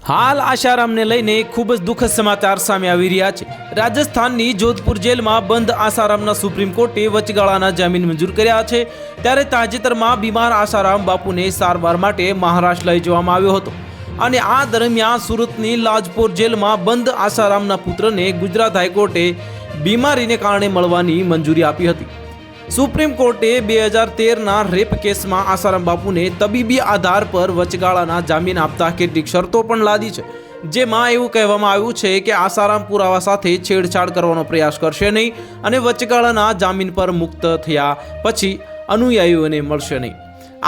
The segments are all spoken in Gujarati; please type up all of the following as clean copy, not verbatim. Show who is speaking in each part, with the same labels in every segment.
Speaker 1: હાલ આસારામને લઈને ખૂબ જ દુઃખદ સમાચાર સામે આવી રહ્યા છે। રાજસ્થાનની જોધપુર જેલમાં બંધ આસારામના સુપ્રીમ કોર્ટે વચગાળાના જામીન મંજૂર કર્યા છે। ત્યારે તાજેતરમાં બીમાર આસારામ બાપુને સારવાર માટે મહારાષ્ટ્ર લઈ જવામાં આવ્યો હતો અને આ દરમિયાન સુરતની લાજપોર જેલમાં બંધ આસારામના પુત્રને ગુજરાત હાઈકોર્ટે બીમારીને કારણે મળવાની મંજૂરી આપી હતી। સુપ્રીમ કોર્ટે 2013ના રેપ કેસમાં આસારામ બાપુને તબીબી આધાર પર વચગાળાના જામીન આપતા કેટલીક શરતો પણ લાદી છે, જેમાં એવું કહેવામાં આવ્યું છે કે આસારામ પુરાવા સાથે છેડછાડ કરવાનો પ્રયાસ કરશે નહીં અને વચગાળાના જામીન પર મુક્ત થયા પછી અનુયાયીઓને મળશે નહીં।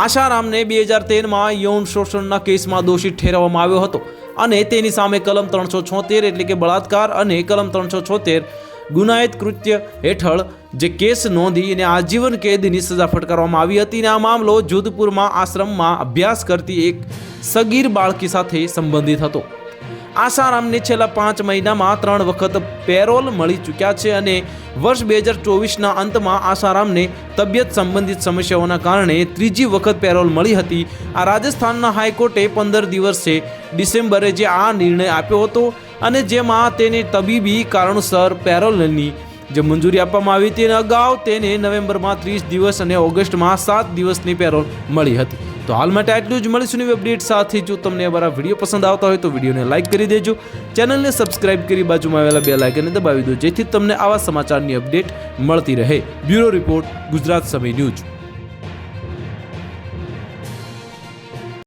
Speaker 1: આસારામને 2013માં યૌન શોષણના કેસમાં દોષિત ઠેરવવામાં આવ્યો હતો અને તેની સામે કલમ 376 એટલે કે બળાત્કાર અને કલમ 376 ગુનાહિત કૃત્ય હેઠળ જે કેસ નોંધી અને આજીવન કેદની સજા ફટકારવામાં આવી હતી અને આ મામલો જોધપુરમાં આશ્રમમાં અભ્યાસ કરતી એક સગીર બાળકી સાથે સંબંધિત હતો। આસારામને છેલ્લા 5 મહિનામાં 3 વખત પેરોલ મળી ચૂક્યા છે અને વર્ષ 2024ના અંતમાં આસારામને તબિયત સંબંધિત સમસ્યાઓના કારણે ત્રીજી વખત પેરોલ મળી હતી। આ રાજસ્થાનના હાઈકોર્ટે 15 દિવસે ડિસેમ્બરે જે આ નિર્ણય આપ્યો હતો અને જેમાં તેને તબીબી કારણોસર પેરોલની જે મંજૂરી આપવામાં આવી હતી અને અગાઉ તેને નવેમ્બરમાં 30 દિવસ અને ઓગસ્ટમાં 7 દિવસની પેરોલ મળી હતી। તો હાલ માટે આટલું જ, મળીશું નવી અપડેટ સાથે। જો તમને અમારા વિડીયો પસંદ આવતા હોય તો વિડીયોને લાઇક કરી દેજો, ચેનલને સબસ્ક્રાઇબ કરી બાજુમાં આવેલા બેલ આઇકનને દબાવી દો, જેથી તમને આવા સમાચારની અપડેટ મળતી રહે। બ્યુરો રિપોર્ટ, ગુજરાત સમય ન્યૂઝ।